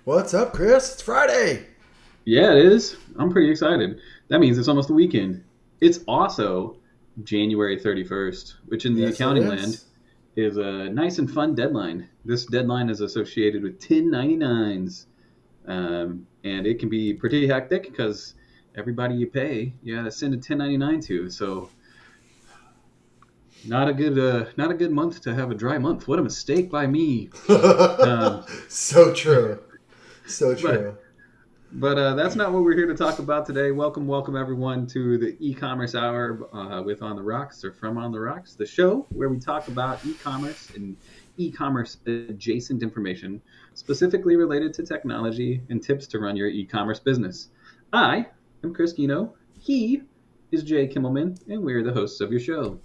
What's up, Chris? It's Friday. Yeah, it is. I'm pretty excited. That means it's almost the weekend. It's also January 31st, which in the Yes, it accounting land is. is a nice and fun deadline. This deadline is associated with 1099s, and it can be pretty hectic because everybody you pay, you got to send a 1099 to. So not a good month to have a dry month. What a mistake by me. Um, So true. So but true. But that's not what we're here to talk about today. Welcome everyone to the e-commerce hour with On the Rocks or from On the Rocks, the show where we talk about e-commerce and e-commerce adjacent information, specifically related to technology and tips to run your e-commerce business. I am Chris Kino. He is Jay Kimmelman, and we're the hosts of your show.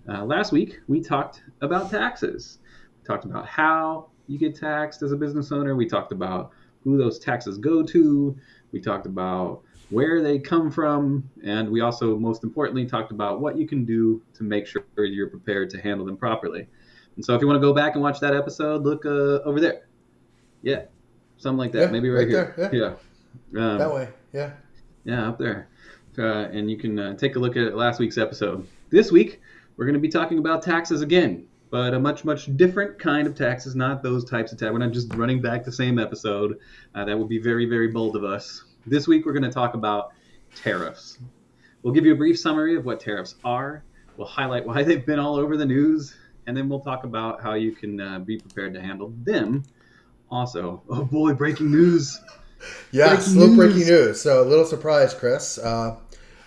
Last week we talked about taxes. We talked about how you get taxed as a business owner. We talked about who those taxes go to. We talked about where they come from. And we also, most importantly, talked about what you can do to make sure you're prepared to handle them properly. And so if you want to go back and watch that episode, look over there. Yeah, something like that. Yeah, Maybe right right here. there. Yeah, Yeah. that Um, way. Yeah. yeah, up there. And you can take a look at last week's episode. This week, we're going to be talking about taxes again, but a much different kind of taxes, not those types of taxes. We're not just running back the same episode. That would be very bold of us. This week, we're going to talk about tariffs. We'll give you a brief summary of what tariffs are. We'll highlight why they've been all over the news, and then we'll talk about how you can be prepared to handle them. Also, oh boy, breaking news! Yes, Breaking little breaking news! news. So a little surprise, Chris.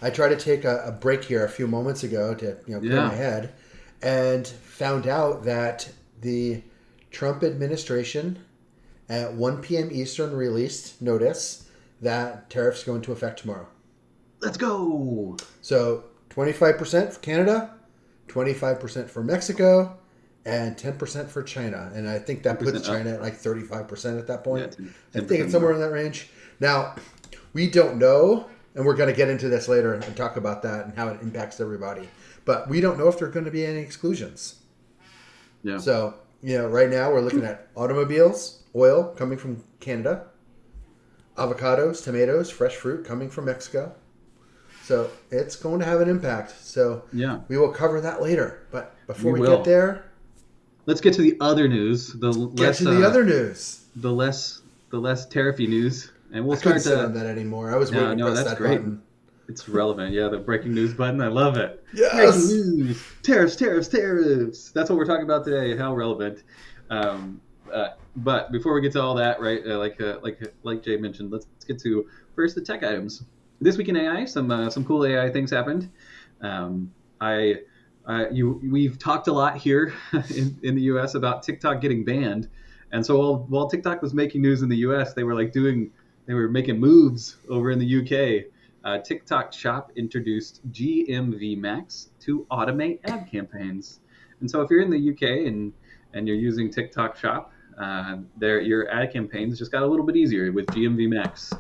I tried to take a break here a few moments ago to clear my Yeah, head, and found out that the Trump administration at 1 p.m. Eastern released notice that tariffs go into effect tomorrow. let's go! So 25% for Canada, 25% for Mexico, and 10% for China. And I think Ten that puts percent up. China at like 35% at that Yeah, point. 10 I think it's percent somewhere more. in that range. Now, we don't know, and we're going to get into this later and talk about that and how it impacts everybody. But we don't know if there are going to be any exclusions. Yeah. So, right now we're looking at automobiles, oil coming from Canada, avocados, tomatoes, fresh fruit coming from Mexico. So it's going to have an impact. So Yeah, we will cover that later. But before we we get will. there, Let's get to the other news, get to the other news. the less tariffy news, and we'll I couldn't start sit to. on that anymore. I was No, waiting to no, press that's that great. button. It's relevant. Yeah, the breaking news button. I love it. Breaking Yes. news. Tariffs. That's what we're talking about today. How relevant. Um, but before we get to all that, right? Like Jay mentioned, let's get to first the tech items. This week in AI, some cool AI things happened. Um, I we've talked a lot here in the U.S. about TikTok getting banned, and so while TikTok was making news in the U.S., they were making moves over in the U.K. TikTok Shop introduced GMV Max to automate ad campaigns, and so if you're in the UK and you're using TikTok Shop, your ad campaigns just got a little bit easier with GMV Max.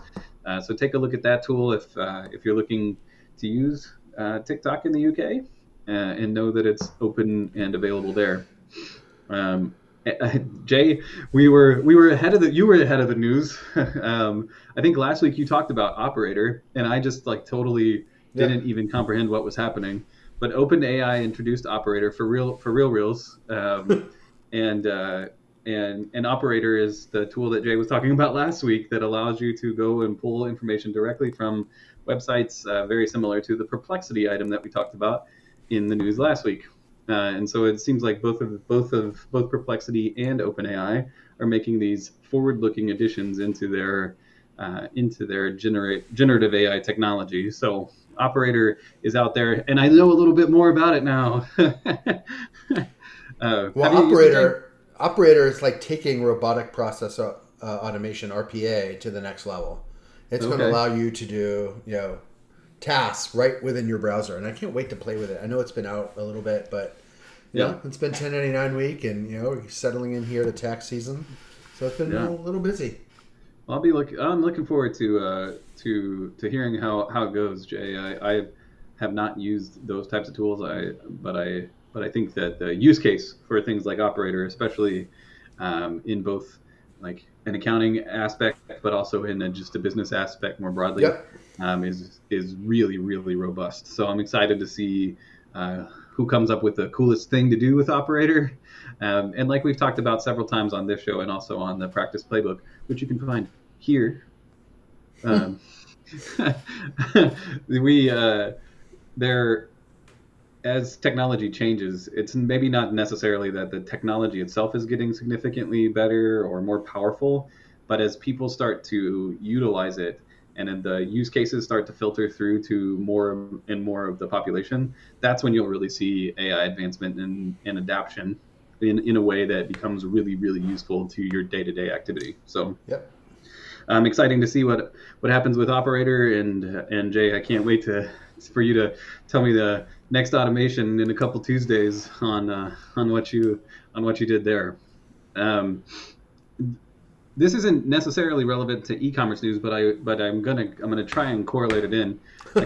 So take a look at that tool if you're looking to use TikTok in the UK, and know that it's open and available there. Um, Jay, we were ahead of the you were ahead of the news. I think last week you talked about Operator, and I just like totally Yeah. didn't even comprehend what was happening. But OpenAI introduced Operator for real reals, and Operator is the tool that Jay was talking about last week that allows you to go and pull information directly from websites, very similar to the Perplexity item that we talked about in the news last week. And so it seems like both Perplexity and OpenAI are making these forward-looking additions into their generative AI technology. So Operator is out there, and I know a little bit more about it now. Well, Have you used it, Jay? operator is like taking robotic process automation (RPA) to the next level. It's going to Okay. allow you to do tasks right within your browser, and I can't wait to play with it. I know it's been out a little bit, but Yeah. it's been 1099 week, and we're settling in here to tax season, so it's been Yeah. a little busy. I'm looking forward to hearing how it goes, Jay. I have not used those types of tools. But I think that the use case for things like Operator, especially in both like an accounting aspect, but also in just a business aspect more broadly, Yep. is really really robust. So I'm excited to see who comes up with the coolest thing to do with Operator. And like we've talked about several times on this show and also on the practice playbook, which you can find here. Um, we there as technology changes, it's maybe not necessarily that the technology itself is getting significantly better or more powerful, but as people start to utilize it and then the use cases start to filter through to more and more of the population, that's when you'll really see AI advancement and adoption in a way that becomes really, really useful to your day-to-day activity. So Yep. exciting to see what happens with Operator, and Jay, I can't wait for you to tell me the next automation in a couple Tuesdays on what you did there. This isn't necessarily relevant to e-commerce news, but I'm gonna try and correlate it in.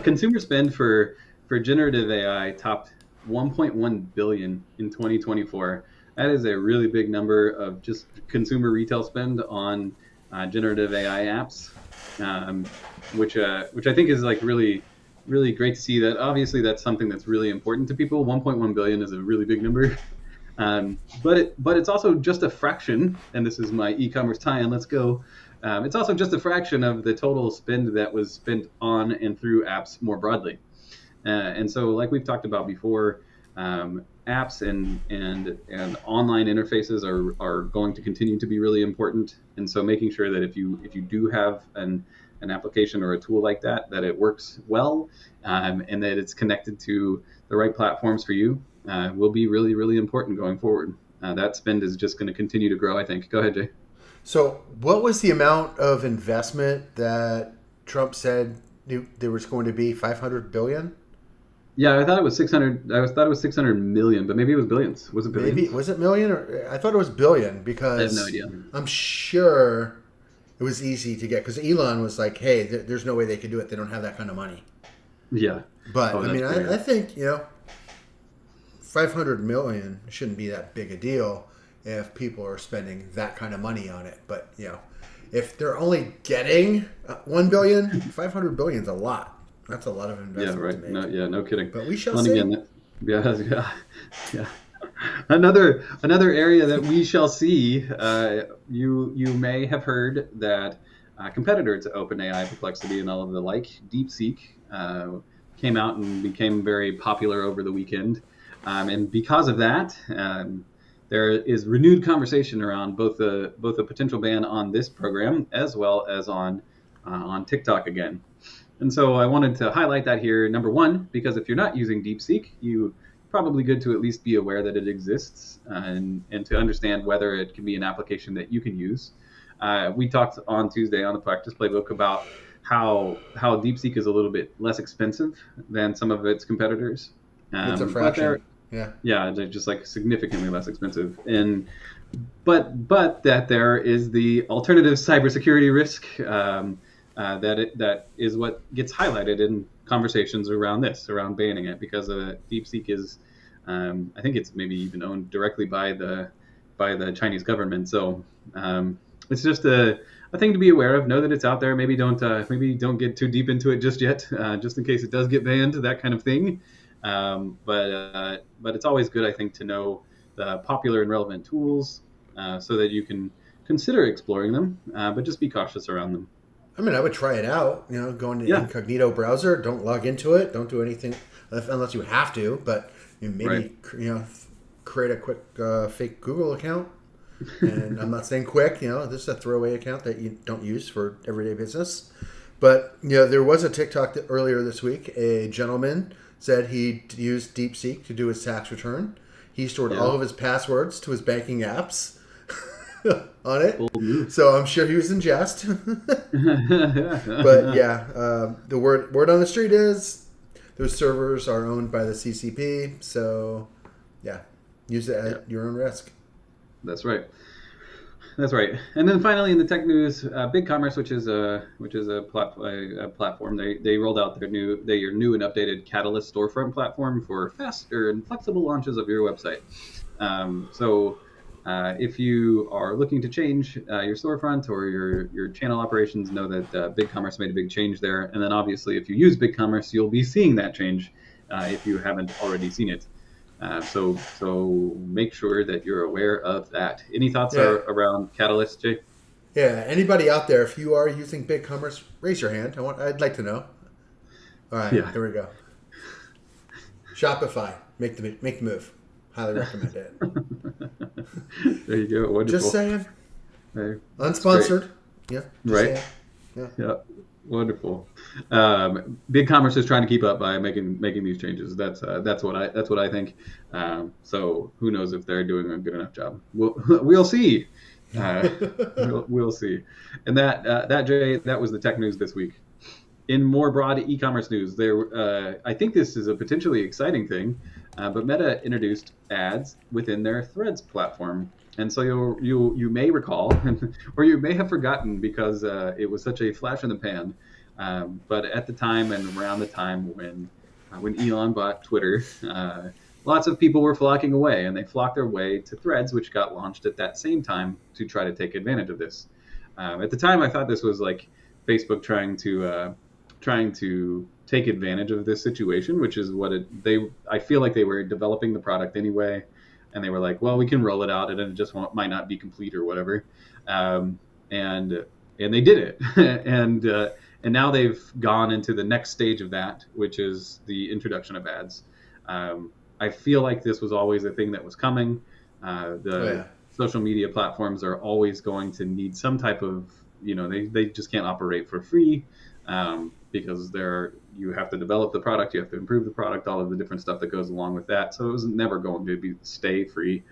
Consumer spend for generative AI topped 1.1 billion in 2024. That is a really big number of just consumer retail spend on generative AI apps, which I think is like really really great to see. That obviously that's something that's really important to people. 1.1 billion is a really big number, but it's also just a fraction. And this is my e-commerce tie-in. Let's go. It's also just a fraction of the total spend that was spent on and through apps more broadly. And so, like we've talked about before, apps and online interfaces are going to continue to be really important. And so, making sure that if you do have an application or a tool like that it works well, and that it's connected to the right platforms for you, will be really really important going forward. That spend is just going to continue to grow, I think. Go ahead, Jay. So, what was the amount of investment that Trump said there was going to be? 500 billion? Yeah, I thought it was 600. Thought it was 600 million, but maybe it was billions. Was it billions? Maybe was it million? Or I thought it was billion because I have no idea. I'm sure it was easy to get because Elon was like, "Hey, there's no way they could do it. They don't have that kind of money." Yeah, but I mean, I think 500 million shouldn't be that big a deal if people are spending that kind of money on it. But if they're only getting 1 billion, 500 billion is a lot. That's a lot of investment. Yeah, right. To make. No kidding. But we shall see. Again, yeah. Another area that we shall see. You may have heard that competitor to OpenAI, Perplexity, and all of the like, DeepSeek, came out and became very popular over the weekend, and because of that, there is renewed conversation around both a potential ban on this program as well as on TikTok again. And so I wanted to highlight that here. Number one, because if you're not using DeepSeek, you probably good to at least be aware that it exists, and to understand whether it can be an application that you can use. We talked on Tuesday on the practice playbook about how DeepSeek is a little bit less expensive than some of its competitors. It's a fraction. Yeah, they're just like significantly less expensive. But that there is the alternative cybersecurity risk. That is what gets highlighted in conversations around banning it, because DeepSeek is, I think it's maybe even owned directly by the Chinese government. So it's just a thing to be aware of. Know that it's out there. Maybe don't get too deep into it just yet, just in case it does get banned, that kind of thing. But it's always good, I think, to know the popular and relevant tools, so that you can consider exploring them, but just be cautious around them. I mean, I would try it out. Go into incognito browser. Don't log into it. Don't do anything unless you have to. But maybe create a quick fake Google account. And I'm not saying quick. This is a throwaway account that you don't use for everyday business. But there was a TikTok earlier this week. A gentleman said he used DeepSeek to do his tax return. He stored all of his passwords to his banking apps on it, so I'm sure he was in jest. But the word on the street is those servers are owned by the CCP, so use it at your own risk. That's right. And then finally, in the tech news, BigCommerce, which is a platform, they rolled out their new and updated Catalyst storefront platform for faster and flexible launches of your website. If you are looking to change your storefront or your channel operations, know that BigCommerce made a big change there. And then obviously, if you use BigCommerce, you'll be seeing that change if you haven't already seen it. So make sure that you're aware of that. Any thoughts Yeah. around Catalyst, Jay? Yeah. Anybody out there, if you are using BigCommerce, raise your hand. I'd like to know. All right. Yeah. Here we go. Shopify. Make the move. Highly recommend it. There you go. Wonderful. Just saying. Hey, Unsponsored. Yeah. Right. Saying. Yeah. Yeah. Wonderful. BigCommerce is trying to keep up by making these changes. That's what I think. So who knows if they're doing a good enough job? We'll see. We'll see. And that Jay, that was the tech news this week. In more broad e-commerce news, I think this is a potentially exciting thing, but Meta introduced ads within their Threads platform. And so you may recall, or you may have forgotten because it was such a flash in the pan. But at the time and around the time when Elon bought Twitter, lots of people were flocking away, and they flocked their way to Threads, which got launched at that same time to try to take advantage of this. At the time, I thought this was like Facebook trying to take advantage of this situation, which is what I feel like they were developing the product anyway. And they were like, well, we can roll it out, and it just might not be complete or whatever. And they did it. and now they've gone into the next stage of that, which is the introduction of ads. I feel like this was always a thing that was coming. Social media platforms are always going to need some type of, they just can't operate for free because you have to develop the product, you have to improve the product, all of the different stuff that goes along with that. So it was never going to stay free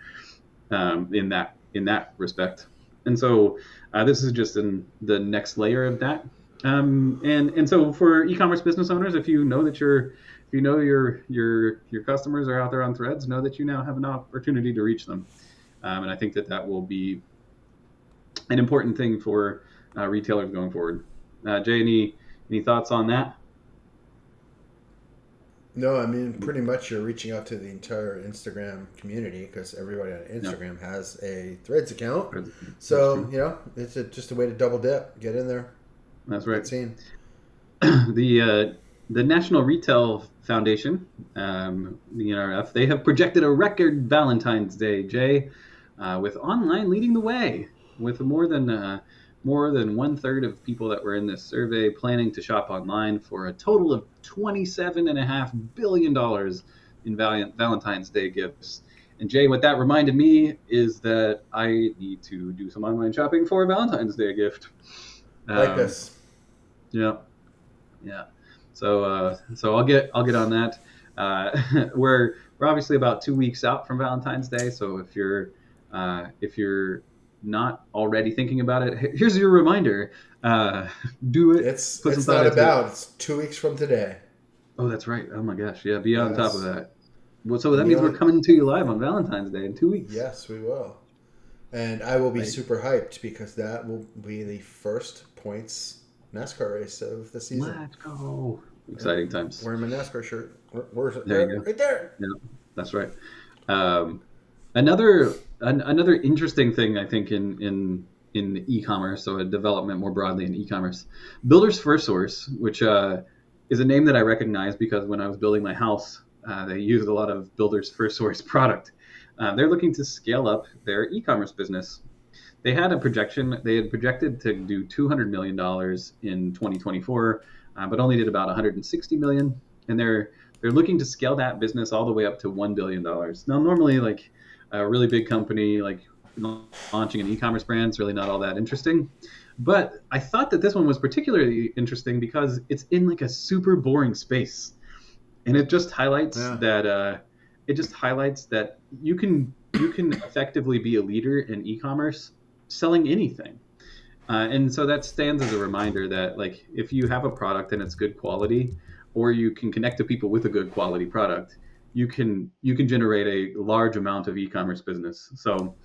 in that respect. And so this is just in the next layer of that. And so for e-commerce business owners, if you know your customers are out there on Threads, know that you now have an opportunity to reach them. And I think that will be an important thing for retailers going forward. Jay, any thoughts on that? No, I mean, pretty much you're reaching out to the entire Instagram community because everybody on Instagram has a Threads account. So, it's just a way to double dip, get in there. That's right. Scene. The National Retail Foundation, the NRF, they have projected a record Valentine's Day, Jay, with online leading the way, with more than 1/3 of people that were in this survey planning to shop online for a total of $27.5 billion in Valentine's Day gifts. And Jay, what that reminded me is that I need to do some online shopping for a Valentine's Day gift. Like this. Yeah. So I'll get on that. We're obviously about 2 weeks out from Valentine's Day. So if you're not already thinking about it, here's your reminder. Do it. It's It's 2 weeks from today. Oh, that's right. Oh my gosh. Yeah, be on top of that. Well, so that means we're coming to you live on Valentine's Day in 2 weeks. Yes, we will. And I will be super hyped because that will be the first points NASCAR race of the season. Let's go. Exciting times. Wearing my NASCAR shirt. Where's it? There you go. Right there. Yeah, that's right. Another interesting thing, I think, in e-commerce, so a development more broadly in e-commerce, Builders First Source, which is a name that I recognize because when I was building my house, they used a lot of Builders First Source product. They're looking to scale up their e-commerce business. They had a projection. They had projected to do $200 million in 2024, but only did about $160 million. And they're looking to scale that business all the way up to $1 billion. Now, normally, like a really big company, like launching an e-commerce brand is really not all that interesting. But I thought that this one was particularly interesting because it's in like a super boring space, and it just highlights that you can effectively be a leader in e-commerce selling anything. And so that stands as a reminder that, like, if you have a product and it's good quality, or you can connect to people with a good quality product, you can generate a large amount of e-commerce business. So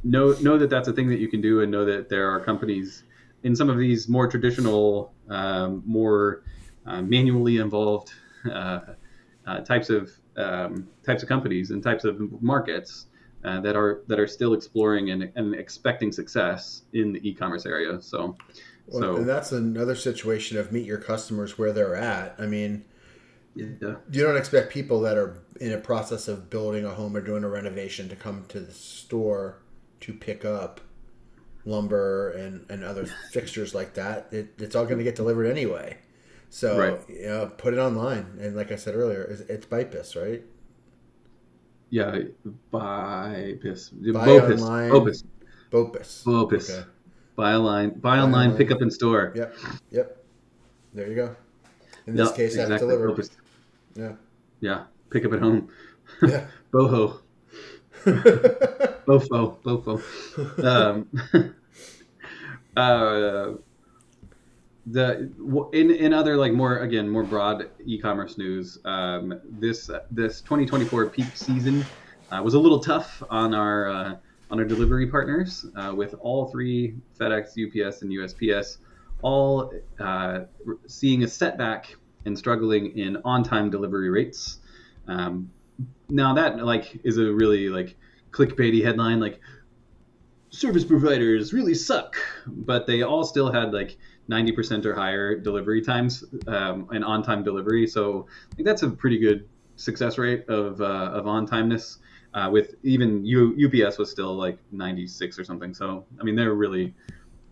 know that that's a thing that you can do, and know that there are companies in some of these more traditional, more manually involved types of companies and types of markets that are still exploring and expecting success in the e-commerce area. Well, and So that's another situation of meet your customers where they're at. I mean, yeah, you don't expect people that are in a process of building a home or doing a renovation to come to the store to pick up lumber and other fixtures like that. It's all going to get delivered anyway. right. So, put it online. And like I said earlier, it's Bypus, right? Yeah, Bopus, Buy Bopus, online, Bopus, Bopus. Bopus. Okay. Buy Buy online, pick online. up in store. Yep. Yep. There you go. In this Yep, case, have it exactly. delivered. Bopus. Yeah. Yeah, pick up at home. Yeah. Boho, Bofo. Um, uh, in other like more broad e-commerce news, this 2024 peak season was a little tough on our delivery partners, with all three, FedEx, UPS, and USPS, all seeing a setback and struggling in on-time delivery rates. Um, Now that like is a really like clickbaity headline, like service providers really suck, but they all still had like 90% or higher delivery times, and on-time delivery. So I think that's a pretty good success rate of on-timeness. With even UPS was still like 96 or something. So I mean, they're really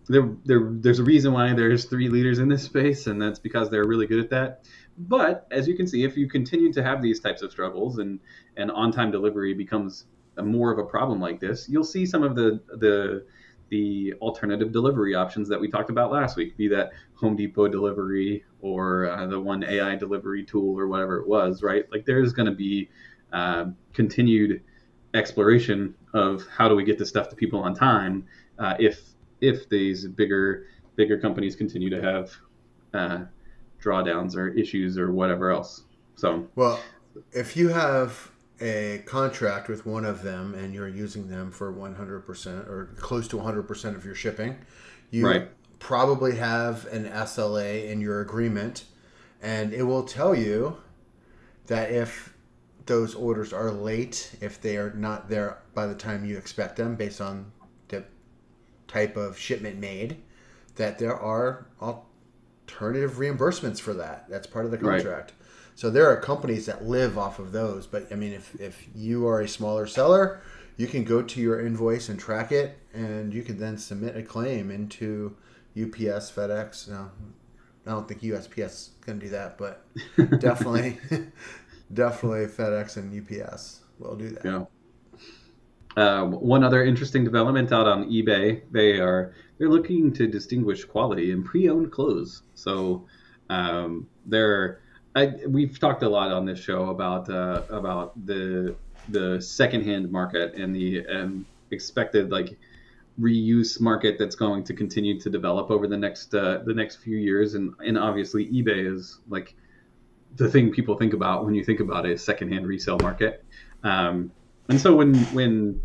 there's a reason why there's three leaders in this space, and that's because they're really good at that. But as you can see, if you continue to have these types of struggles and on-time delivery becomes more of a problem like this, you'll see some of the alternative delivery options that we talked about last week, be that Home Depot delivery or the one AI delivery tool or whatever it was, right? Like there's going to be continued exploration of how do we get this stuff to people on time, if these bigger companies continue to have drawdowns or issues or whatever else. So Well, if you have a contract with one of them and you're using them for 100% or close to 100% of your shipping, you right, probably have an SLA in your agreement, and it will tell you that if those orders are late, if they are not there by the time you expect them based on the type of shipment made, that there are alternative reimbursements for that. That's part of the right, contract. So there are companies that live off of those. But I mean, if you are a smaller seller, you can go to your invoice and track it, and you can then submit a claim into UPS, FedEx. No, I don't think USPS is going to do that, but definitely, definitely FedEx and UPS will do that. yeah. One other interesting development out on eBay, they're looking to distinguish quality in pre-owned clothes. So we've talked a lot on this show about the secondhand market and the expected like reuse market that's going to continue to develop over the next few years, and obviously eBay is like the thing people think about when you think about a secondhand resale market. And so when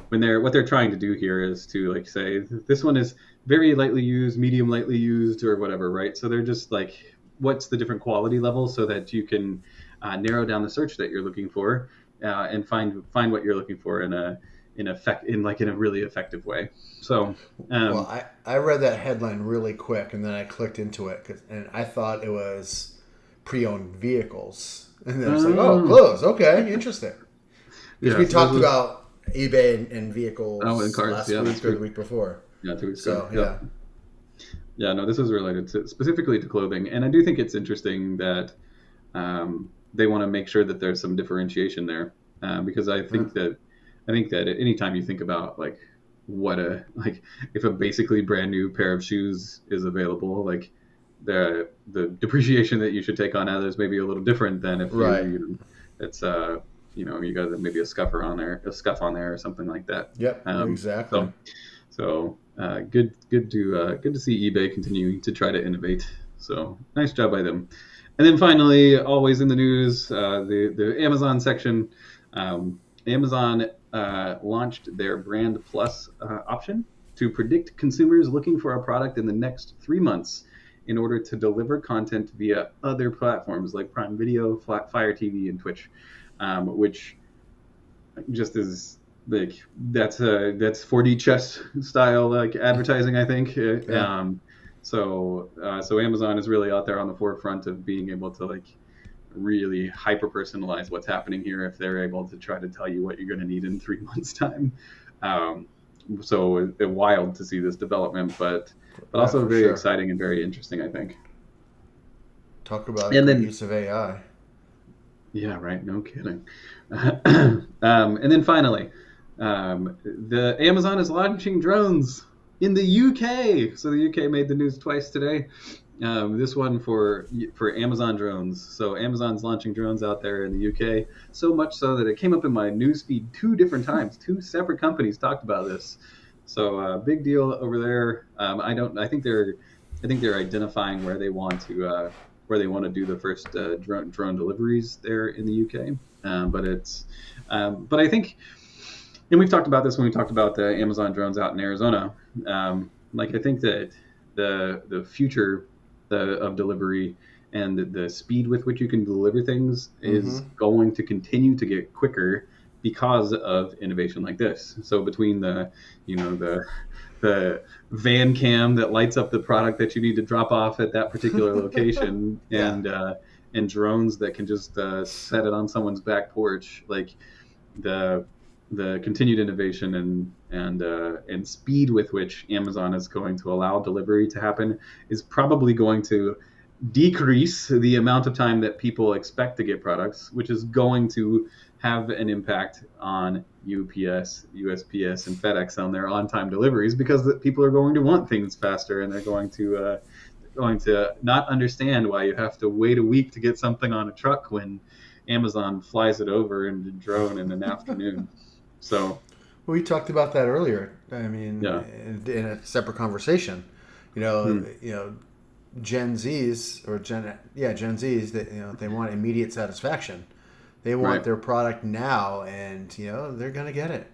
what they're trying to do here is to like say this one is very lightly used, medium lightly used, or whatever, right? So they're just like, what's the different quality levels so that you can narrow down the search that you're looking for, and find what you're looking for in a really effective way. So Well, I read that headline really quick, and then I clicked into it, and I thought it was pre-owned vehicles. And then it's like, oh, clothes. Okay, interesting. Because yeah, we so talked about eBay and vehicles and cars, last yeah, week or the week before. yeah, 2 weeks So, ago. yeah. Yeah, no, this is related specifically to clothing, and I do think it's interesting that they want to make sure that there's some differentiation there, because I think that anytime you think about like if a basically brand new pair of shoes is available, like the depreciation that you should take on that is maybe a little different than if Right. it's you got maybe a scuff on there or something like that. Yep, exactly. So good to see eBay continuing to try to innovate. So nice job by them. And then finally, always in the news, the Amazon section. Amazon launched their Brand Plus option to predict consumers looking for a product in the next 3 months in order to deliver content via other platforms like Prime Video, Fire TV, and Twitch, which just is like that's 4D chess style like advertising, I think. Yeah. So Amazon is really out there on the forefront of being able to like really hyper personalize what's happening here if they're able to try to tell you what you're going to need in 3 months time. Um, so it's wild to see this development, but Yeah, also for very sure. exciting and very interesting, I think. Talk about And great then use of AI. yeah, right. No kidding. And then finally, the Amazon is launching drones in the UK. So the UK made the news twice today. This one for Amazon drones. So Amazon's launching drones out there in the UK. So much so that it came up in my newsfeed 2 different times. 2 separate companies talked about this. So big deal over there. I think they're identifying where they want to do the first drone deliveries there in the UK. But I think, and we've talked about this when we talked about the Amazon drones out in Arizona. I think that the future of delivery and the speed with which you can deliver things is going to continue to get quicker because of innovation like this. So between the van cam that lights up the product that you need to drop off at that particular location, Yeah. and drones that can just set it on someone's back porch, like the continued innovation and speed with which Amazon is going to allow delivery to happen is probably going to decrease the amount of time that people expect to get products, which is going to have an impact on UPS, USPS, and FedEx on their on-time deliveries, because people are going to want things faster, and they're going to not understand why you have to wait a week to get something on a truck when Amazon flies it over in a drone in an afternoon. So We talked about that earlier. I mean, yeah, in a separate conversation. You know, Hmm. you know, Gen Zs or Gen Zs, they want immediate satisfaction. They want right, their product now, and they're gonna get it.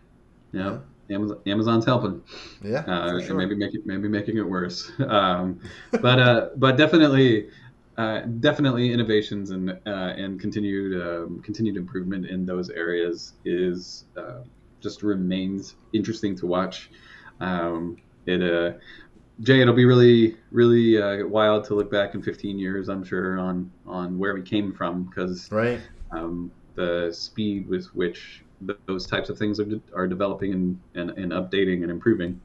You yeah. know? Amazon's helping. Yeah, for And sure. maybe making it worse. But definitely innovations and continued improvement in those areas is just remains interesting to watch. It Jay, it'll be really wild to look back in 15 years, I'm sure, on where we came from, because Right. the speed with which those types of things are developing and updating and improving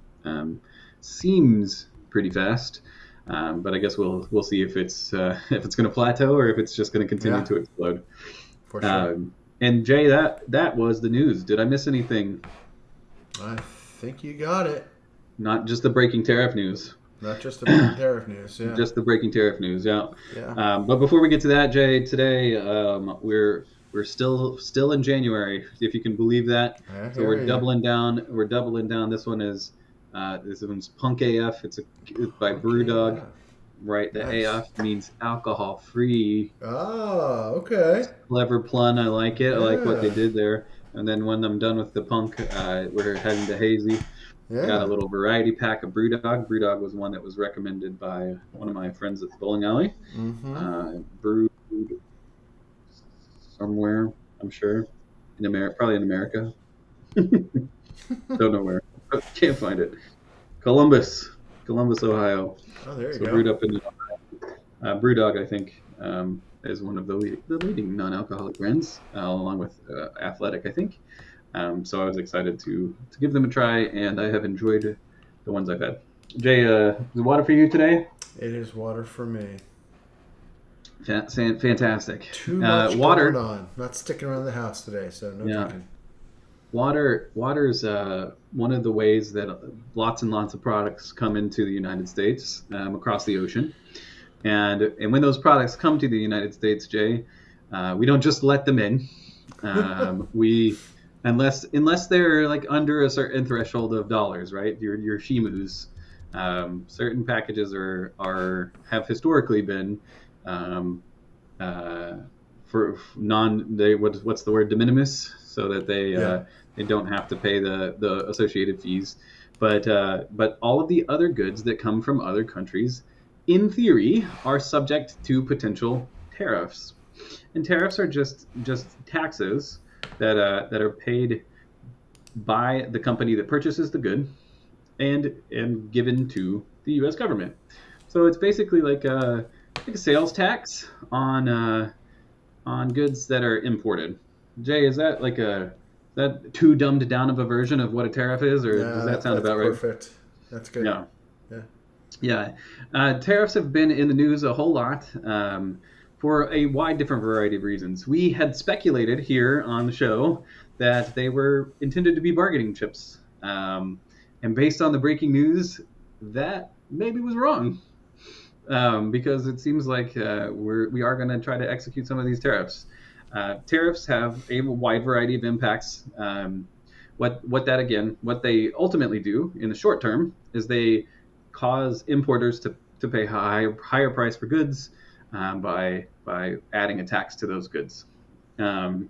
seems pretty fast. But I guess we'll see if it's if it's going to plateau or if it's just going to continue Yeah, to explode. for sure. And Jay, that was the news. Did I miss anything? I think you got it. Not just the breaking tariff news. Not just the breaking tariff news. Yeah. Just the breaking tariff news, yeah. Yeah. But before we get to that, Jay, today we're still in January, if you can believe that. I So hear we're you. doubling down. We're doubling down. This one's Punk AF. It's by Okay. BrewDog, Yeah. right? The Nice. AF means alcohol free. Oh, okay. Clever pun. I like it. I like what they Yeah. did there. And then when I'm done with the Punk, we're heading to Hazy. Got a Yeah. little variety pack of BrewDog. BrewDog was one that was recommended by one of my friends at the bowling alley. Mm-hmm. Brewed somewhere, I'm sure, in America, probably in America. Don't know where, but can't find it. Columbus, Ohio. Oh, there you So go. brewed up in BrewDog, I think, is one of the leading non-alcoholic brands, along with Athletic, I think. So I was excited to give them a try, and I have enjoyed the ones I've had. Jay, is water for you today? It is water for me. Fantastic. Too much going Water, on. Not sticking around the house today, so no yeah. drinking. Water is one of the ways that lots and lots of products come into the United States across the ocean, and when those products come to the United States, Jay, we don't just let them in. We unless they're like under a certain threshold of dollars, right? Your Shimus. Certain packages have historically been um, for what's the word, de minimis, so that Yeah. they don't have to pay the associated fees. But all of the other goods that come from other countries, in theory, are subject to potential tariffs, and tariffs are just taxes that are paid by the company that purchases the good and given to the U.S. government. So it's basically like a sales tax on goods that are imported. Jay, is that that too dumbed down of a version of what a tariff is, or does No, that sound that's about right? perfect. That's good. Yeah. Yeah. Yeah, tariffs have been in the news a whole lot for a wide different variety of reasons. We had speculated here on the show that they were intended to be bargaining chips, and based on the breaking news, that maybe was wrong because it seems like we are going to try to execute some of these tariffs. Tariffs have a wide variety of impacts. What they ultimately do in the short term is they cause importers to pay higher price for goods by adding a tax to those goods. In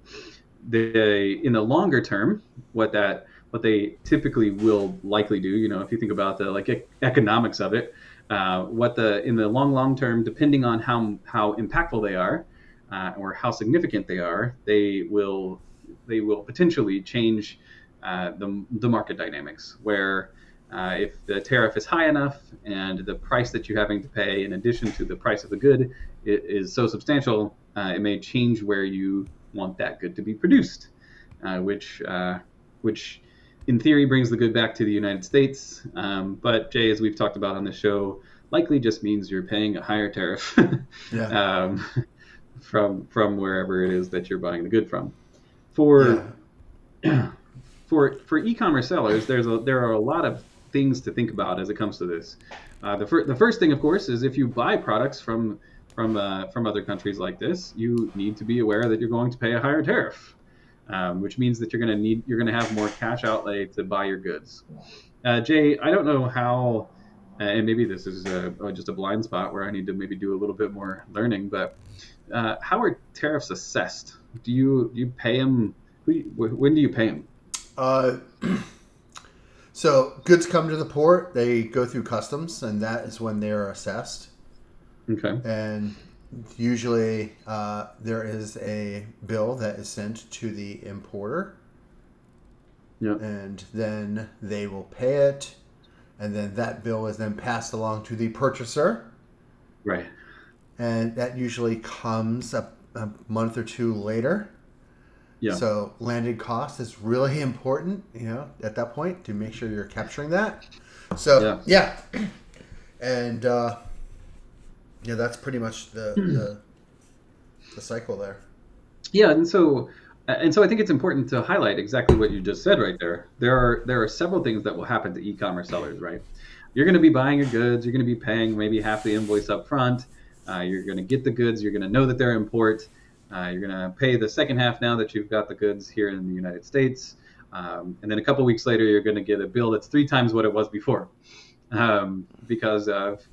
the longer term, what they typically will likely do, if you think about the economics of it, in the long term, depending on how impactful they are or how significant they are, they will potentially change the market dynamics where if the tariff is high enough and the price that you're having to pay in addition to the price of the good is so substantial, it may change where you want that good to be produced, which in theory brings the good back to the United States. But Jay, as we've talked about on the show, likely just means you're paying a higher tariff Yeah. from wherever it is that you're buying the good from. For e-commerce sellers, there are a lot of things to think about as it comes to this. The first thing, of course, is if you buy products from other countries like this, you need to be aware that you're going to pay a higher tariff, which means that you're going to have more cash outlay to buy your goods. Jay, I don't know how, and maybe this is just a blind spot where I need to maybe do a little bit more learning, but how are tariffs assessed? Do you pay them? When do you pay them? So goods come to the port, they go through customs, and that is when they're assessed. Okay. And usually there is a bill that is sent to the importer. Yeah. And then they will pay it, and then that bill is then passed along to the purchaser. Right. And that usually comes a month or two later. Yeah. So landed cost is really important, at that point to make sure you're capturing that. So yeah. And that's pretty much the cycle there. Yeah, and so I think it's important to highlight exactly what you just said right there. There are several things that will happen to e-commerce sellers, right? You're going to be buying your goods. You're going to be paying maybe half the invoice up front. You're going to get the goods. You're going to know that they're import. You're going to pay the second half now that you've got the goods here in the United States. And then a couple weeks later, you're going to get a bill that's 3 times what it was before because of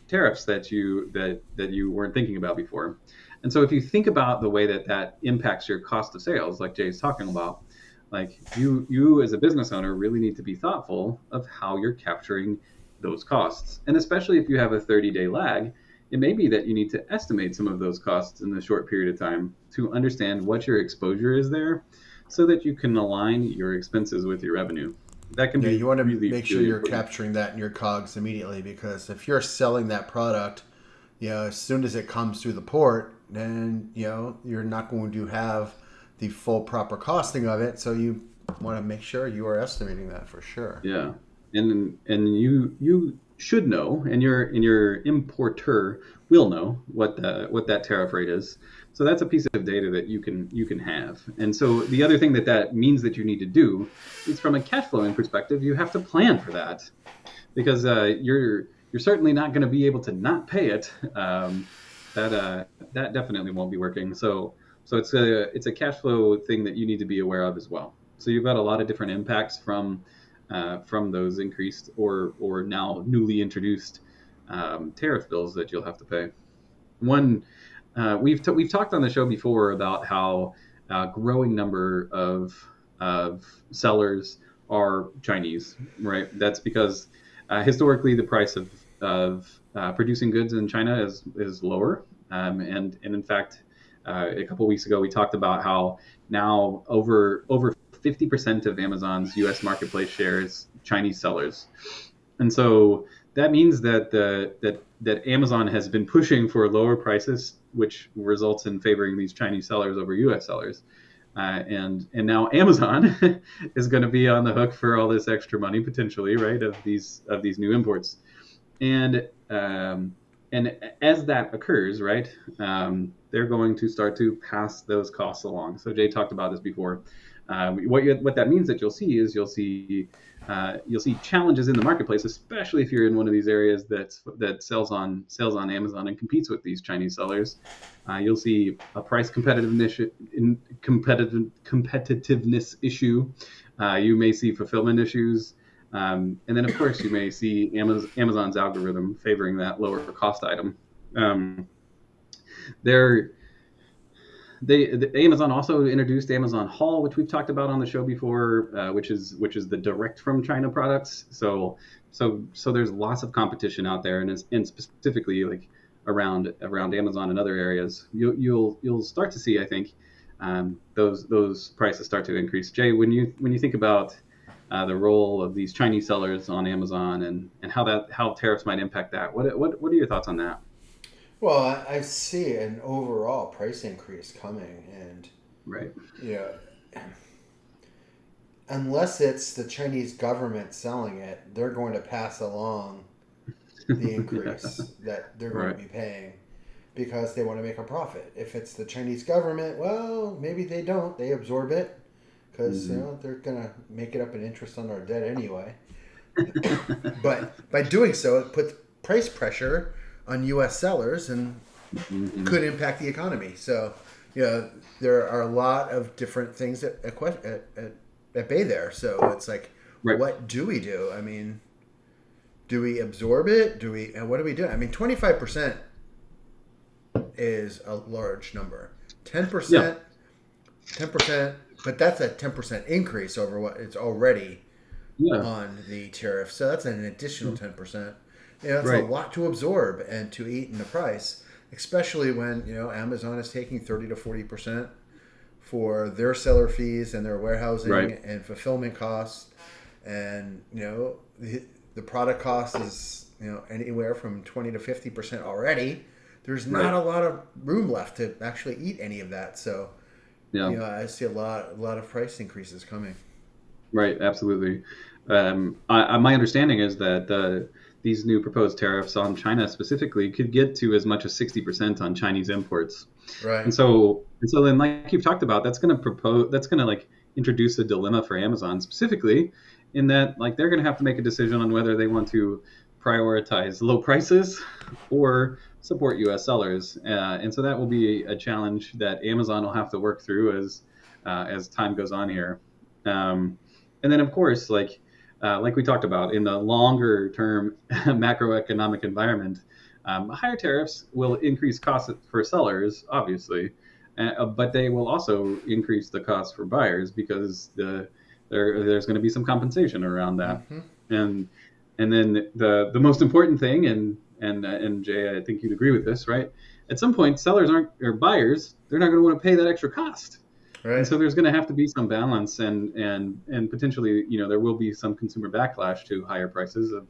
tariffs that you weren't thinking about before. And so if you think about the way that impacts your cost of sales, like Jay's talking about, like you as a business owner really need to be thoughtful of how you're capturing those costs. And especially if you have a 30-day lag, it may be that you need to estimate some of those costs in a short period of time to understand what your exposure is there so that you can align your expenses with your revenue. That can be you want to really, make sure really you're important. capturing that in your COGS immediately, because if you're selling that product, as soon as it comes through the port, then you're not going to have the full proper costing of it. So you want to make sure you are estimating that for sure. Yeah, and you should know, and your importer will know what that tariff rate is. So that's a piece of data that you can have. And so the other thing that means that you need to do is, from a cash flowing perspective, you have to plan for that, because you're certainly not going to be able to not pay it. That definitely won't be working. So it's a cash flow thing that you need to be aware of as well. So you've got a lot of different impacts from those increased or now newly introduced tariff bills that you'll have to pay. One, we've talked on the show before about how a growing number of sellers are Chinese, right? That's because historically the price of producing goods in China is lower, and in fact, a couple weeks ago we talked about how now over 50% of Amazon's U.S. marketplace share is Chinese sellers, and so that means that Amazon has been pushing for lower prices, which results in favoring these Chinese sellers over U.S. sellers. And now Amazon is going to be on the hook for all this extra money potentially, right? Of these new imports, and as that occurs, right, they're going to start to pass those costs along. So Jay talked about this before. What that means that you'll see challenges in the marketplace, especially if you're in one of these areas that sells on Amazon and competes with these Chinese sellers. You'll see a price competitiveness issue. You may see fulfillment issues, and then of course you may see Amazon's algorithm favoring that lower cost item. Amazon also introduced Amazon Haul, which we've talked about on the show before, which is the direct from China products. So there's lots of competition out there, and specifically like around Amazon and other areas, you'll start to see, I think, those prices start to increase. Jay, when you think about the role of these Chinese sellers on Amazon and how tariffs might impact that, what are your thoughts on that? Well, I see an overall price increase coming, and Right. Unless it's the Chinese government selling it, they're going to pass along the increase that they're going to be paying because they want to make a profit. If it's the Chinese government, well, maybe they don't. They absorb it because they're going to make it up in interest on our debt anyway. But by doing so, it puts price pressure on U.S. sellers and could impact the economy. So, there are a lot of different things at bay there. So it's like, what do we do? I mean, do we absorb it? What do we do? I mean, 25% is a large number. 10%, 10%, but that's a 10% increase over what it's already on the tariff. So that's an additional 10%. That's a lot to absorb and to eat in the price, especially when Amazon is taking 30 to 40% for their seller fees and their warehousing and fulfillment costs, and the product cost is anywhere from 20 to 50% already. There's not a lot of room left to actually eat any of that. So I see a lot of price increases coming. Right, absolutely. My understanding is that these new proposed tariffs on China specifically could get to as much as 60% on Chinese imports. Right. And so then, like you've talked about, that's going to like introduce a dilemma for Amazon specifically, in that like they're going to have to make a decision on whether they want to prioritize low prices or support U.S. sellers. And so that will be a challenge that Amazon will have to work through as time goes on here. And then of course, like we talked about, in the longer term macroeconomic environment, higher tariffs will increase costs for sellers, obviously, but they will also increase the cost for buyers because there's going to be some compensation around that. And then the most important thing, and Jay, I think you'd agree with this, right? At some point, buyers, they're not going to want to pay that extra cost. Right. And so there's going to have to be some balance, and potentially, there will be some consumer backlash to higher prices of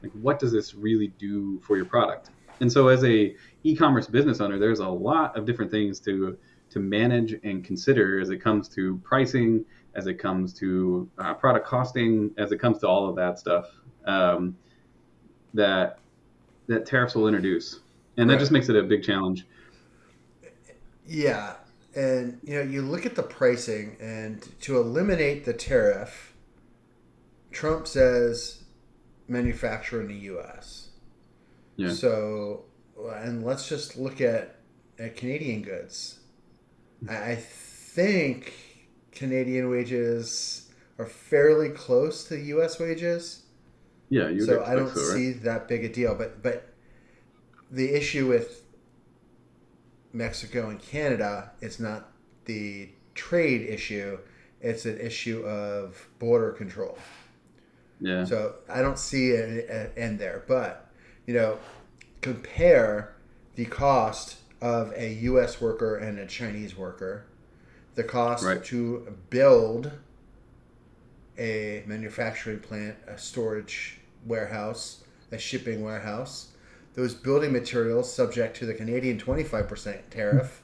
like, what does this really do for your product? And so as a e-commerce business owner, there's a lot of different things to manage and consider as it comes to pricing, as it comes to product costing, as it comes to all of that stuff that tariffs will introduce. And that just makes it a big challenge. Yeah. And, you look at the pricing, and to eliminate the tariff, Trump says manufacture in the U.S. Yeah. So, and let's just look at Canadian goods. I think Canadian wages are fairly close to U.S. wages. Yeah, so I don't see that big a deal. But the issue with Mexico and Canada, it's not the trade issue, it's an issue of border control. Yeah. So I don't see an end there. But, compare the cost of a U.S. worker and a Chinese worker, the cost to build a manufacturing plant, a storage warehouse, a shipping warehouse, those building materials subject to the Canadian 25% tariff,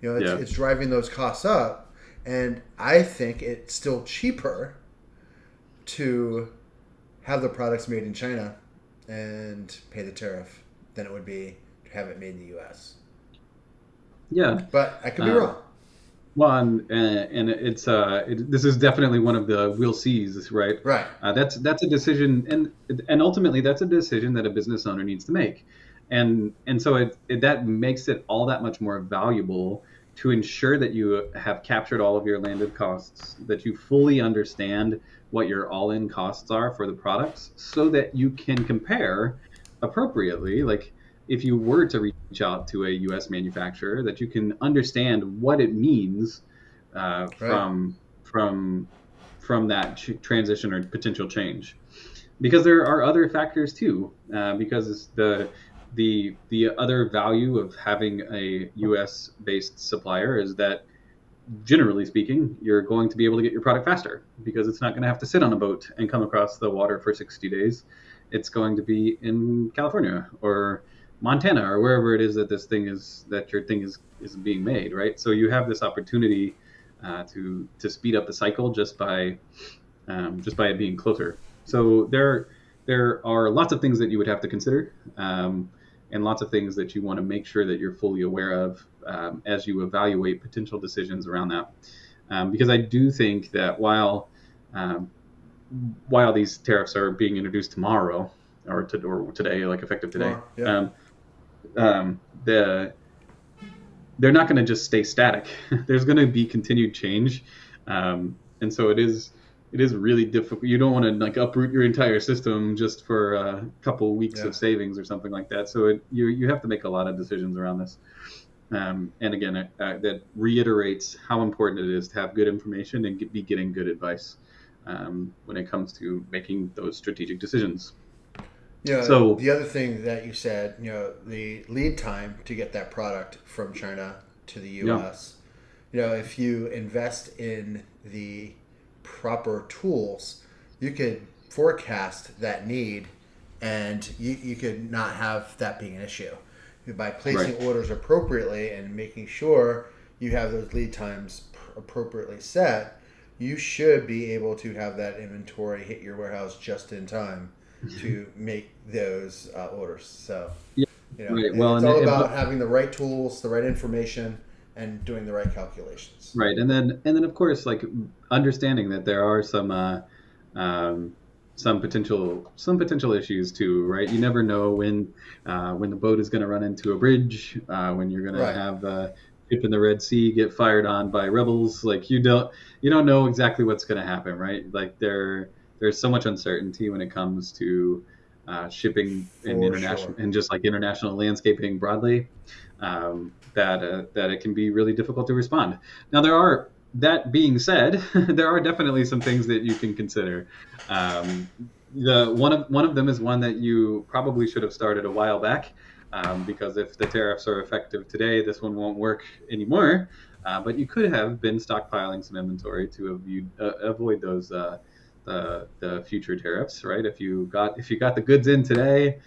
Yeah. it's driving those costs up. And I think it's still cheaper to have the products made in China and pay the tariff than it would be to have it made in the U.S. Yeah. But I could be wrong. Well, and this is definitely one of the we'll sees, right? Right. That's a decision, and ultimately that's a decision that a business owner needs to make, and so that makes it all that much more valuable to ensure that you have captured all of your landed costs, that you fully understand what your all-in costs are for the products, so that you can compare appropriately, like if you were to reach out to a U.S. manufacturer, that you can understand what it means from that transition or potential change, because there are other factors too. Because the other value of having a U.S. based supplier is that, generally speaking, you're going to be able to get your product faster because it's not going to have to sit on a boat and come across the water for 60 days. It's going to be in California or Montana or wherever it is that your thing is being made, right? So you have this opportunity to speed up the cycle just by it being closer. So there are lots of things that you would have to consider, and lots of things that you want to make sure that you're fully aware of as you evaluate potential decisions around that. Because I do think that while these tariffs are being introduced tomorrow or today, like effective today. Yeah. They're not going to just stay static. There's going to be continued change, and so it is really difficult. You don't want to like uproot your entire system just for a couple weeks of savings or something like that. So you have to make a lot of decisions around this. And again, that reiterates how important it is to have good information and be getting good advice when it comes to making those strategic decisions. Yeah. So the other thing that you said, the lead time to get that product from China to the U.S. If you invest in the proper tools, you could forecast that need, and you could not have that being an issue by placing orders appropriately and making sure you have those lead times appropriately set. You should be able to have that inventory hit your warehouse just in time to make those orders. So, Well, it's all about having the right tools, the right information, and doing the right calculations. Right, and then of course, like understanding that there are some potential issues too, right? You never know when the boat is going to run into a bridge, when you're going to have ship in the Red Sea get fired on by rebels. Like you don't know exactly what's going to happen, right? Like there's so much uncertainty when it comes to shipping and international and just like international landscaping broadly, that it can be really difficult to respond. Now that being said, there are definitely some things that you can consider. One of them is one that you probably should have started a while back, because if the tariffs are effective today, this one won't work anymore. But you could have been stockpiling some inventory to avoid those the future tariffs, right? If you got the goods in today,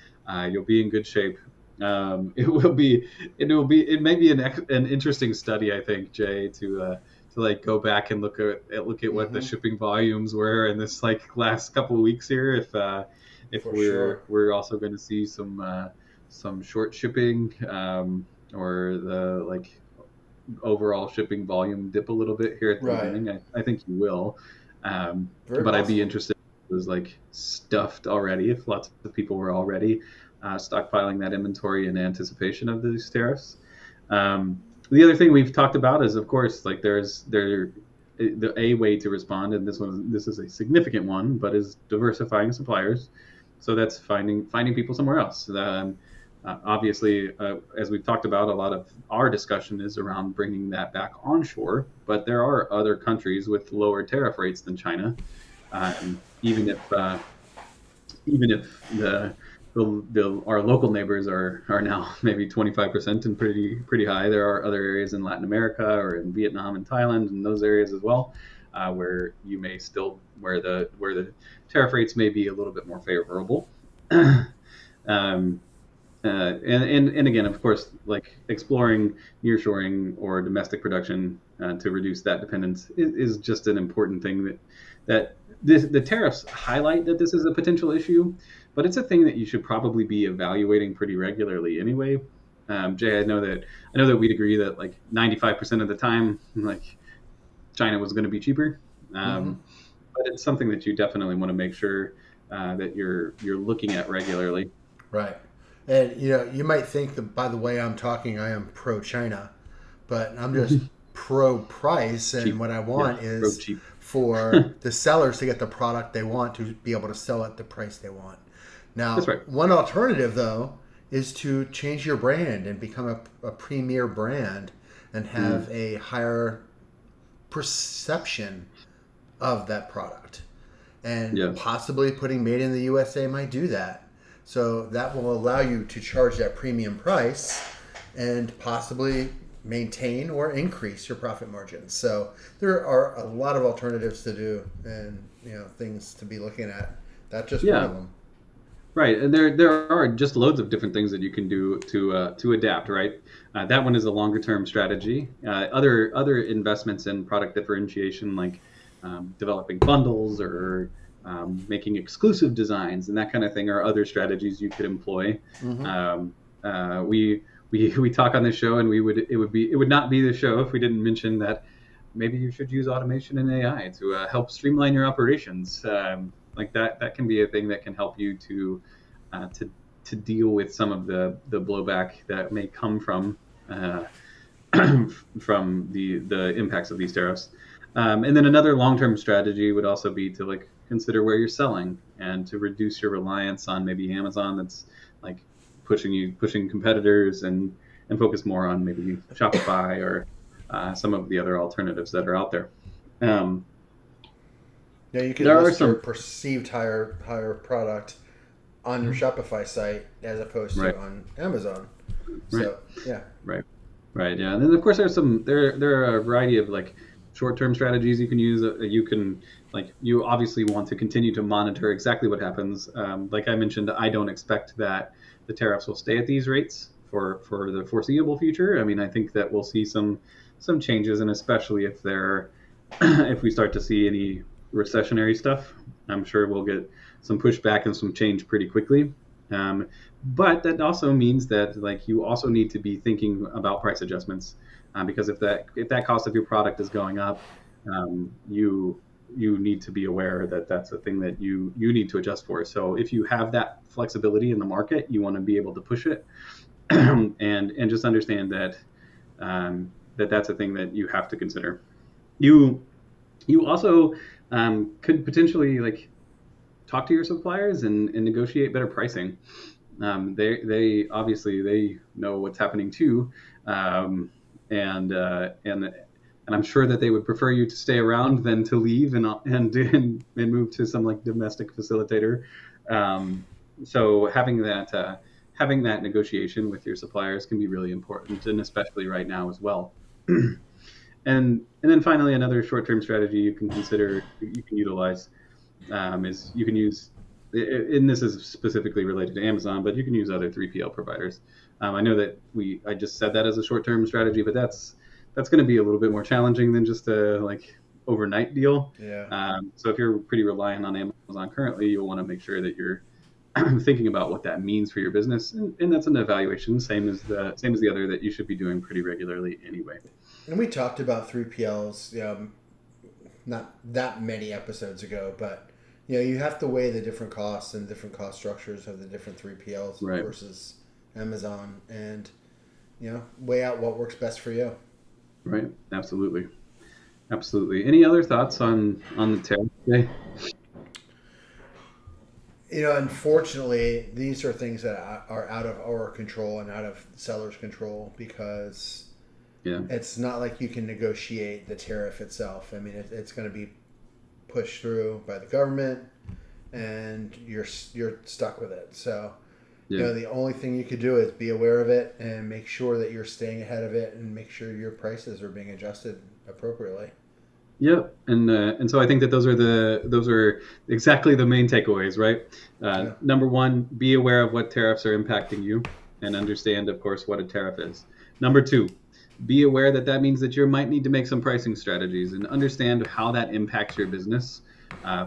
you'll be in good shape. It may be an interesting study, I think, Jay, to like go back and look at what the shipping volumes were in this like last couple of weeks here. If we're also going to see some short shipping, or the like overall shipping volume dip a little bit here at the beginning. I think you will. But I'd be interested if it was like stuffed already, if lots of people were already stockpiling that inventory in anticipation of these tariffs. The other thing we've talked about is, of course, like the way to respond, and this is a significant one, but is diversifying suppliers. So that's finding people somewhere else. Obviously, as we've talked about, a lot of our discussion is around bringing that back onshore, but there are other countries with lower tariff rates than China. Even if our local neighbors are now maybe 25% and pretty high, there are other areas in Latin America or in Vietnam and Thailand and those areas as well, where you may still where the tariff rates may be a little bit more favorable. um, and again, of course, like exploring nearshoring or domestic production to reduce that dependence is just an important thing the tariffs highlight that this is a potential issue, but it's a thing that you should probably be evaluating pretty regularly anyway. Jay, I know that we'd agree that like 95% of the time, like China was going to be cheaper, Mm-hmm. but it's something that you definitely want to make sure that you're looking at regularly. Right. And you might think that by the way I'm talking, I am pro China, but I'm just pro price, and Cheap, what I yeah, want pro is cheap. for the sellers to get the product they want to be able to sell at the price they want. That's Now, right. one alternative though is to change your brand and become a premier brand and have Mm, a higher perception of that product. And yeah. possibly putting made in the USA might do that. So that will allow you to charge that premium price and possibly maintain or increase your profit margins. So there are a lot of alternatives to do and things to be looking at. That's just one Yeah. of them. Right, and there are just loads of different things that you can do to adapt. Right, that one is a longer term strategy. Other investments in product differentiation, like developing bundles or making exclusive designs and that kind of thing, are other strategies you could employ. Mm-hmm. Um, we talk on this show, and it would not be the show if we didn't mention that maybe you should use automation and AI to help streamline your operations. Like that can be a thing that can help you uh, to to deal with some of the blowback that may come from uh, from the impacts of these tariffs. And then another long-term strategy would also be to like consider where you're selling and to reduce your reliance on maybe Amazon that's like pushing competitors and focus more on maybe Shopify or some of the other alternatives that are out there. Um, Yeah, you could there are list your some perceived higher product on your Shopify site as opposed to right, on Amazon. right, So yeah. right. Right, yeah, and then of course there are a variety of like short-term strategies you can use. You can like you obviously want to continue to monitor exactly what happens. Like I mentioned, I don't expect that the tariffs will stay at these rates for the foreseeable future. I mean, I think that we'll see some changes, and especially if there if we start to see any recessionary stuff, I'm sure we'll get some pushback and some change pretty quickly. Um, but that also means that like you also need to be thinking about price adjustments because if that cost of your product is going up, you need to be aware that that's a thing that you need to adjust for. So if you have that flexibility in the market, you want to be able to push it and just understand that that's a thing that you have to consider. You you also could potentially like talk to your suppliers and negotiate better pricing. They obviously they know what's happening too, um, and I'm sure that they would prefer you to stay around than to leave and move to some like domestic facilitator. Um, so having that negotiation with your suppliers can be really important, and especially right now as well. And then finally, another short-term strategy you can consider you can utilize is you can use, and this is specifically related to Amazon, but you can use other 3PL providers. I know that I just said that as a short-term strategy, but that's going to be a little bit more challenging than just a like overnight deal. Yeah. So if you're pretty reliant on Amazon currently, you'll want to make sure that you're thinking about what that means for your business, and that's an evaluation, same as the other that you should be doing pretty regularly anyway. And we talked about 3PLs, not that many episodes ago, but you have to weigh the different costs and different cost structures of the different 3PLs Right, versus Amazon, and weigh out what works best for you. right, absolutely, absolutely. Any other thoughts on the tariff today? Unfortunately, these are things that are out of our control and out of sellers' control because Yeah, it's not like you can negotiate the tariff itself. I mean, it's going to be pushed through by the government, and you're stuck with it. So, yeah, the only thing you could do is be aware of it and make sure that you're staying ahead of it and make sure your prices are being adjusted appropriately. Yep, and so I think that those are exactly the main takeaways, right? Yeah. Number one, be aware of what tariffs are impacting you, and understand, of course, what a tariff is. Number two, be aware that that means that you might need to make some pricing strategies and understand how that impacts your business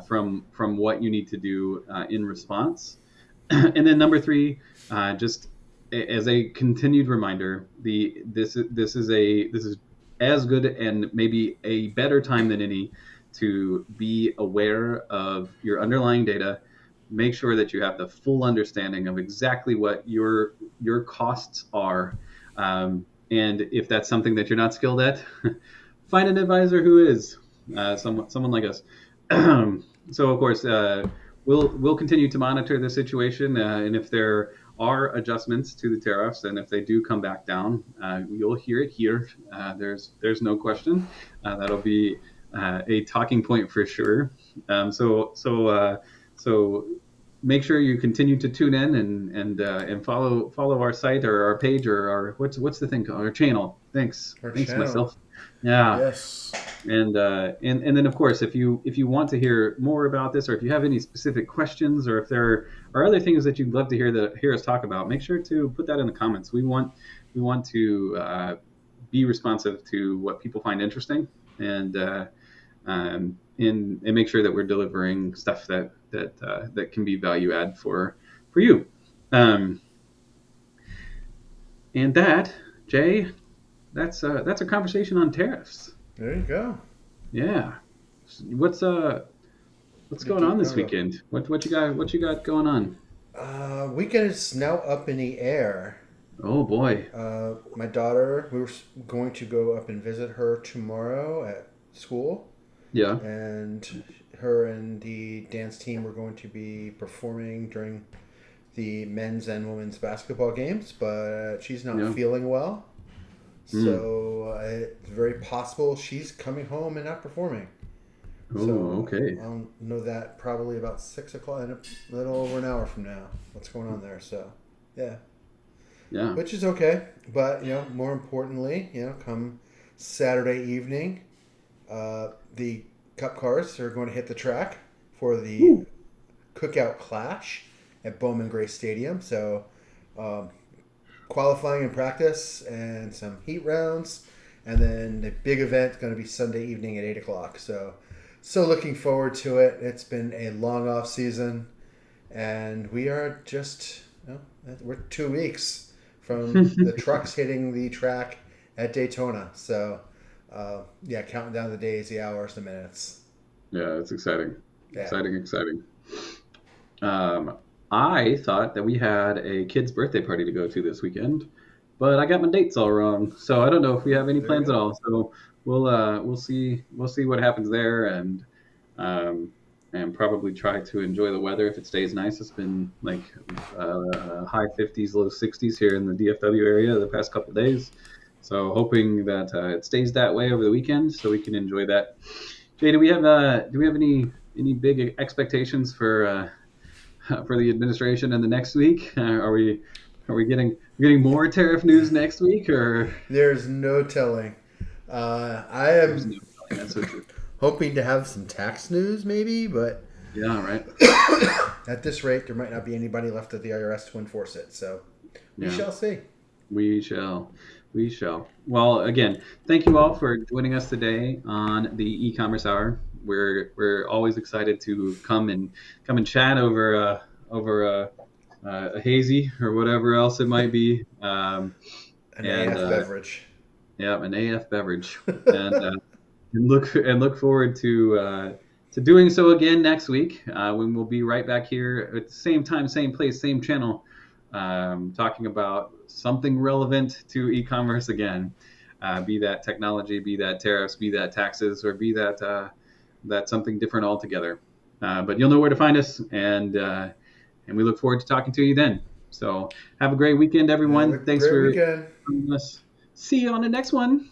from what you need to do in response. And then number three, just as a continued reminder, this is as good and maybe a better time than any to be aware of your underlying data. Make sure that you have the full understanding of exactly what your costs are, and if that's something that you're not skilled at, find an advisor who is someone like us. So of course, we'll continue to monitor the situation, and if there are adjustments to the tariffs, and if they do come back down, you'll hear it here. There's no question. That'll be a talking point for sure. So make sure you continue to tune in and follow our site or our page or our what's the thing called, our channel. Our Thanks channel. myself. Yeah. Yes. And then of course, if you want to hear more about this, or if you have any specific questions, or if there are other things that you'd love to hear us talk about, make sure to put that in the comments. We want to be responsive to what people find interesting, and make sure that we're delivering stuff that can be value add for you. Um, and that, Jay, that's a conversation on tariffs. There you go. Yeah. What's Pretty going on deep this down. weekend? What you got going on? Weekend is now up in the air. Oh boy. My daughter, we were going to go up and visit her tomorrow at school, Yeah. and her and the dance team were going to be performing during the men's and women's basketball games, but she's not Yeah. feeling well. Mm. So it's very possible she's coming home and not performing. Oh, So okay. I'll know that probably about 6 o'clock, in a little over an hour from now. What's going on there? So, yeah, Yeah. which is okay. But more importantly, come Saturday evening, the Cup cars are going to hit the track for the Woo. Cookout Clash at Bowman Gray Stadium. So, um, qualifying and practice and some heat rounds, and then the big event going to be Sunday evening at 8 o'clock. So looking forward to it. It's been a long off season, and we are just we're 2 weeks from the trucks hitting the track at Daytona. So yeah, counting down the days, the hours, the minutes. Yeah, it's exciting. Yeah. Exciting. Um, I thought that we had a kid's birthday party to go to this weekend, but I got my dates all wrong. So I don't know if we have any There you plans at go. all. So we'll see what happens there, um, and probably try to enjoy the weather if it stays nice. It's been like high 50s, low 60s here in the DFW area the past couple days. So hoping that it stays that way over the weekend, so we can enjoy that. Jay, do we have any big expectations for the administration in the next week? Are we getting more tariff news next week, or There's no telling. I there's am no telling? That's so true. hoping to have some tax news, maybe, but Yeah, right. at this rate, there might not be anybody left at the IRS to enforce it. So we Yeah, shall see. we shall. We shall. Well, again, thank you all for joining us today on the e-commerce hour. We're always excited to come and chat over a hazy or whatever else it might be. An And AF beverage. Yeah, an AF beverage, and look forward to doing so again next week, when we'll be right back here at the same time, same place, same channel, talking about something relevant to e-commerce again, be that technology, be that tariffs, be that taxes, or be that something different altogether. But you'll know where to find us, and we look forward to talking to you then. So have a great weekend, Have a everyone. Thanks great for weekend. joining us. See you on the next one.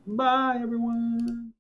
Bye, everyone.